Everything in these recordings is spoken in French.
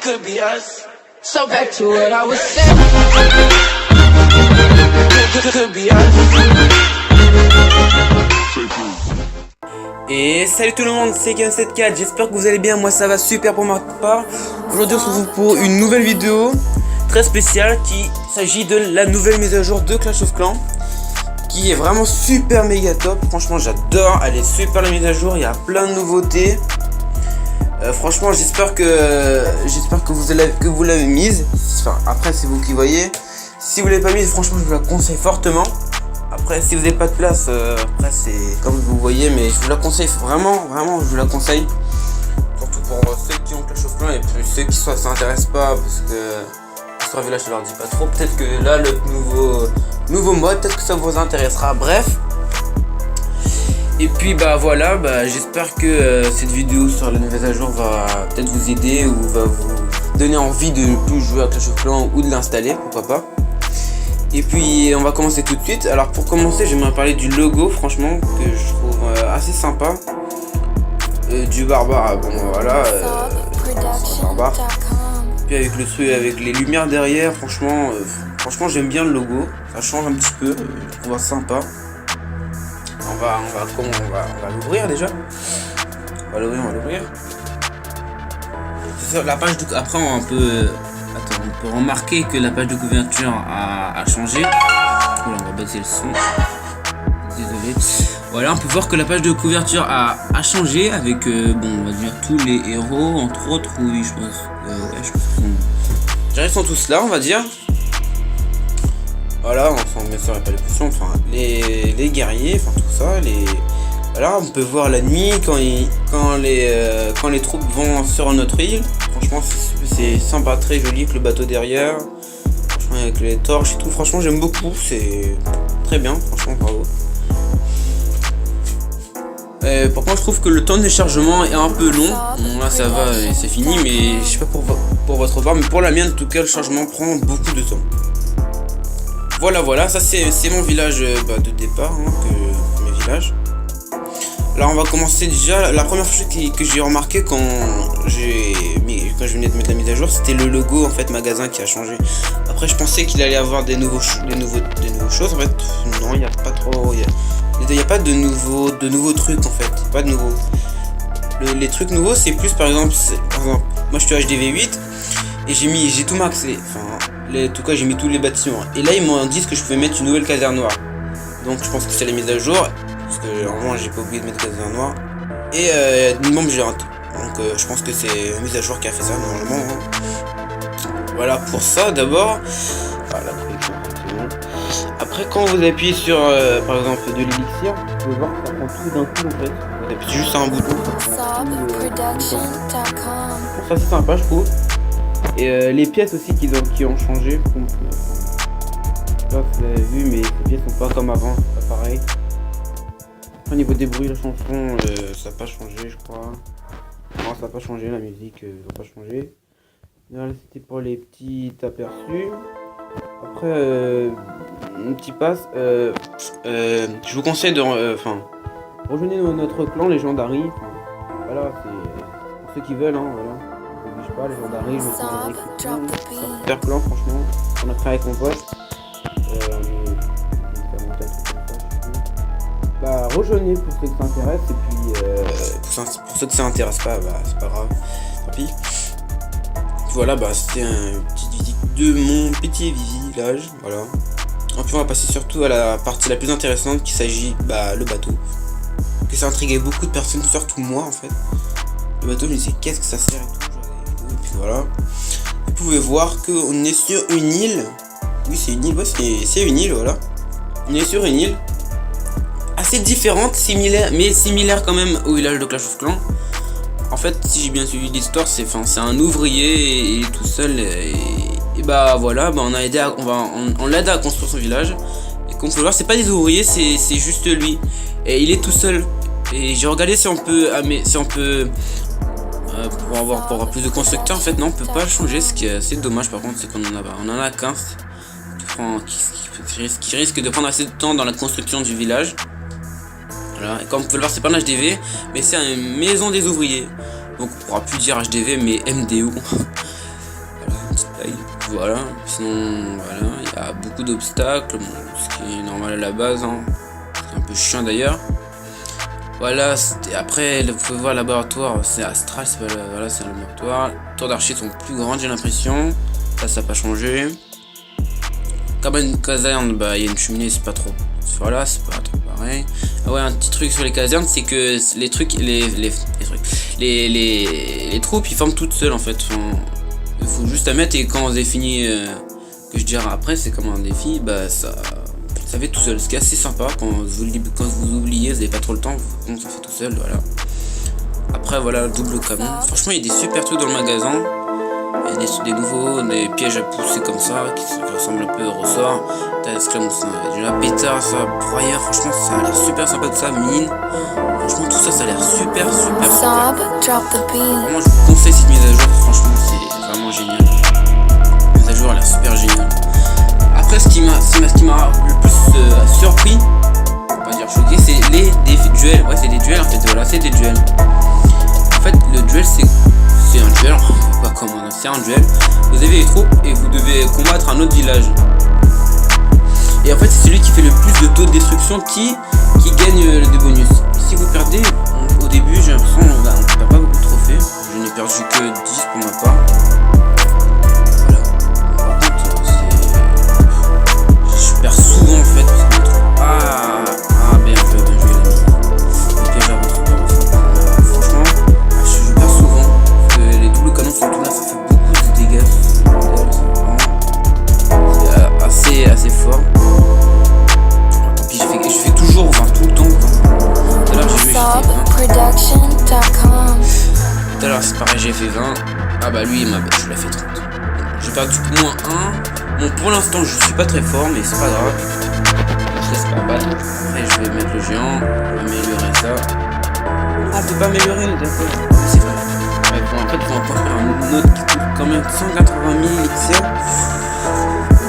Could be us. So back to what I was saying. Could be us. Et salut tout le monde, c'est Ken74, j'espère que vous allez bien, moi ça va super pour ma part. Aujourd'hui on se retrouve pour une nouvelle vidéo très spéciale qui s'agit de la nouvelle mise à jour de Clash of Clans, qui est vraiment super méga top. Franchement j'adore, elle est super la mise à jour, il y a plein de nouveautés. Franchement j'espère que vous l'avez mise. Enfin, après c'est vous qui voyez. Si vous l'avez pas mise, franchement je vous la conseille fortement. Après si vous n'avez pas de place, après c'est comme vous voyez, mais je vous la conseille vraiment, je vous la conseille. Surtout pour ceux qui ont Clash of Clans et puis ceux qui ne s'intéressent pas, parce que Histoire Village je leur dis pas trop. Peut-être que là le nouveau mode, peut-être que ça vous intéressera, bref. Et puis bah voilà, j'espère que cette vidéo sur la nouvelle à jour va peut-être vous aider ou va vous donner envie de plus jouer à Clash of Clans ou de l'installer, pourquoi pas. Et puis on va commencer tout de suite. Alors pour commencer j'aimerais parler du logo, franchement, que je trouve assez sympa. Du barbare, bon voilà, barbare. Puis avec le truc, avec les lumières derrière, franchement j'aime bien le logo. Ça change un petit peu, je trouve ça sympa. On va l'ouvrir déjà. On va l'ouvrir. La page de... Après on peut remarquer que la page de couverture a changé. Oula, on va baisser le son. Désolé. Voilà, on peut voir que la page de couverture a changé avec on va dire tous les héros, entre autres. Oui, je pense. Je pense qu'ils sont tous là, on va dire. Voilà, enfin bien sûr pas les potions, enfin les guerriers, enfin tout ça, voilà, on peut voir la nuit quand les troupes vont sur notre île. Franchement c'est sympa, très joli avec le bateau derrière. Franchement avec les torches et tout, franchement j'aime beaucoup, c'est très bien, franchement bravo. Par contre je trouve que le temps de chargement est un peu long. Bon, là ça va, c'est fini, mais je sais pas pour votre part, mais pour la mienne en tout cas le chargement prend beaucoup de temps. Voilà, ça c'est mon village de départ, premier village. Là on va commencer déjà. La première chose que j'ai remarqué quand je venais de mettre la mise à jour, c'était le logo en fait magasin qui a changé. Après je pensais qu'il allait avoir des nouvelles choses. En fait non, il n'y a pas trop, il y a pas de nouveaux trucs en fait, pas de nouveaux. Les trucs nouveaux c'est plus par exemple moi je suis HDV8 et j'ai tout maxé. Enfin en tout cas j'ai mis tous les bâtiments. Et là ils m'ont dit que je pouvais mettre une nouvelle caserne noire. Donc je pense que c'est la mise à jour. Parce que normalement j'ai pas oublié de mettre caserne noire. Et une bombe géante. Donc je pense que c'est la mise à jour qui a fait ça normalement. Voilà pour ça d'abord. Voilà, après quand vous appuyez sur par exemple de l'élixir, vous pouvez voir que ça prend tout d'un coup en fait. Vous appuyez juste sur un bouton. Ça c'est sympa je trouve. Et les pièces aussi qui ont changé. Je sais pas si vous avez vu, mais ces pièces sont pas comme avant, c'est pas pareil. Au niveau des bruits, la chanson, ça n'a pas changé, je crois. Non, ça n'a pas changé, la musique, ça n'a pas changé. Là, c'était pour les petits aperçus. Après, un petit pass. Je vous conseille de, rejoignez notre clan Légendary. Voilà, c'est pour ceux qui veulent, voilà. Pas Légendary, super clan franchement, on a créé avec mon pote. Rejoignez pour ceux que ça intéresse et puis pour ceux que ça intéresse pas, c'est pas grave, tant pis. Voilà, c'était une petite visite de mon petit village, voilà. Ensuite on va passer surtout à la partie la plus intéressante qui s'agit le bateau. Que ça intriguait beaucoup de personnes, surtout moi en fait. Le bateau, je me disais qu'est-ce que ça sert et tout. Et puis voilà, vous pouvez voir qu'on est sur une île. Oui c'est une île, c'est une île, voilà. On est sur une île assez différente, mais similaire quand même au village de Clash of Clans. En fait si j'ai bien suivi l'histoire, c'est un ouvrier et tout seul et voilà, on l'aide à construire son village. Et comme vous pouvez voir c'est pas des ouvriers, c'est juste lui. Et il est tout seul. Et j'ai regardé si on peut pour avoir plus de constructeurs. En fait non, on peut pas le changer, ce qui est assez dommage. Par contre c'est qu'on en a 15 qui risque de prendre assez de temps dans la construction du village. Voilà. Et comme vous pouvez le voir c'est pas un HDV, mais c'est une maison des ouvriers. Donc on pourra plus dire HDV mais MDO. Voilà, sinon voilà, il y a beaucoup d'obstacles, bon, ce qui est normal à la base, hein. C'est un peu chiant d'ailleurs. Voilà, après vous pouvez voir le laboratoire, c'est Astral, c'est pas voilà, c'est un laboratoire. Les tours d'archi sont plus grandes, j'ai l'impression. Ça n'a pas changé. Caserne, bah il y a une cheminée, c'est pas trop. Voilà, c'est pas trop pareil. Ah ouais, un petit truc sur les casernes, c'est que les trucs, les troupes, ils forment toutes seules en fait. Enfin, il faut juste la mettre et quand vous avez fini, que je dirai après, c'est comme un défi, bah ça fait tout seul. Ce qui est assez sympa quand vous oubliez, vous n'avez pas trop le temps, ça fait tout seul, voilà. Après voilà, double canon. Franchement, il y a des super trucs dans le magasin. Il y a des nouveaux, des pièges à pousser comme ça, qui ressemblent un peu au ressort. T'as l'esclamoussin, déjà pétard, ça, broyeur, franchement ça a l'air super sympa de ça, mine. Franchement tout ça, ça a l'air super. Vraiment, je vous conseille cette mise à jour, franchement c'est vraiment génial. La mise à jour a l'air super géniale. Après ce qui m'a le plus surpris, on va dire choqué, c'est les duels. Ouais, c'est des duels en fait, voilà, c'est des duels. En fait, le duel c'est un duel, pas comment, c'est un duel. Vous avez les troupes et vous devez combattre un autre village. Et en fait, c'est celui qui fait le plus de taux de destruction qui gagne des bonus. Si vous perdez, au début, j'ai l'impression on perd pas beaucoup de trophées. Je n'ai perdu que 10 pour ma part. Voilà. Par contre, je perds souvent en fait. Parce que les troupes... bien joué l'ami. Le piège à votre franchement, je perds souvent. Parce que les doubles canons sont tout là, ça fait beaucoup de dégâts. C'est assez fort. Puis je fais toujours, enfin tout le temps. Tout à l'heure j'ai fait 20. Tout à l'heure c'est pareil, j'ai fait 20. Ah bah lui je l'ai fait 30. J'ai perdu moins 1. Bon pour l'instant je suis pas très fort mais c'est pas grave. Je laisse pas battre. Après je vais mettre le géant, améliorer ça. Ah peut pas améliorer, d'accord. C'est vrai. Ouais, en fait faut encore faire un autre qui coûte quand même 180 000 XL.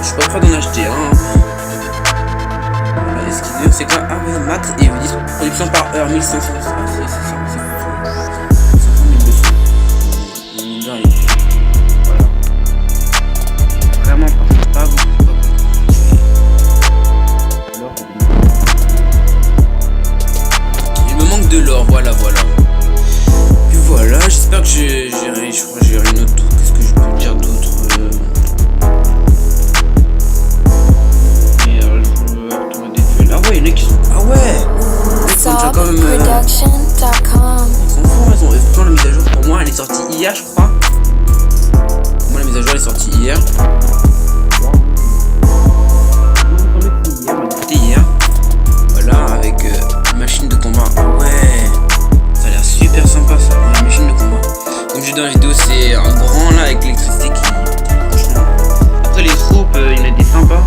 Je suis pas prêt d'en acheter un. Voilà, et ce qui veut dire c'est que là, max et vous dites production par heure 1500. C'est ça, c'est 1200. Voilà. Vraiment pas beaucoup. Il me manque de l'or, voilà. Puis voilà, j'espère que j'ai une autre. Qu'est-ce que je peux dire d'autre? Ah ouais, il y en a qui sont... Ah ouais, ils sont déjà quand même... Ils sont fous, ils ont la mise à jour. Pour moi, elle est sortie hier, je crois. Pour moi, la mise à jour, elle est sortie hier. C'était hier. Voilà, avec une machine de combat. Ouais, ça a l'air super sympa, ça. La machine de combat. Comme je dis dans la vidéo, c'est un grand là avec l'électricité qui... Franchement. Après, les troupes, il y en a des sympas.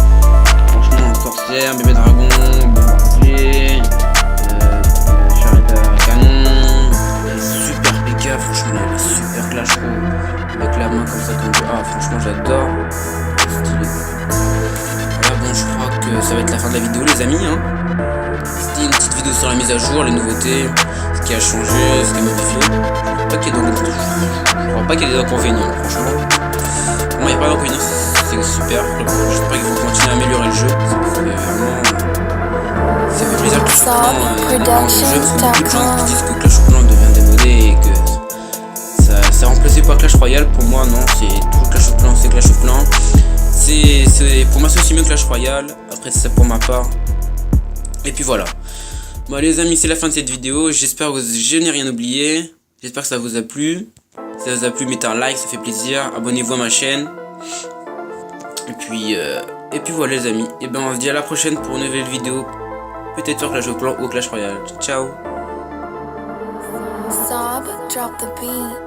Franchement, sorcière, bébé dragon, bombardier, charrette à canon, super PK, franchement, la super clash avec la main comme ça, franchement, j'adore. Stylé. Voilà, bon, je crois que ça va être la fin de la vidéo, les amis. Hein. C'était une petite vidéo sur la mise à jour, les nouveautés, ce qui a changé, ce qui a modifié. Je crois pas qu'il y ait des inconvénients, franchement. Bon, il n'y a pas d'inconvénients, c'est super. J'espère qu'ils vont continuer à améliorer le jeu. Ça fait plaisir que Clash of Clans jeu, parce que beaucoup de gens qui disent que Clash of Clans devient démodé et que ça remplacé par Clash Royale. Pour moi, non, c'est toujours Clash of Clans, c'est Clash of Clans. Pour moi, c'est aussi mieux que Clash Royale. Après, c'est ça pour ma part. Et puis voilà. Bon, les amis, c'est la fin de cette vidéo. J'espère que je n'ai rien oublié. J'espère que ça vous a plu. Si ça vous a plu, mettez un like, ça fait plaisir. Abonnez-vous à ma chaîne. Et puis voilà les amis. Et ben on se dit à la prochaine pour une nouvelle vidéo. Peut-être sur Clash of Clans ou Clash Royale. Ciao. Sob, drop the beat.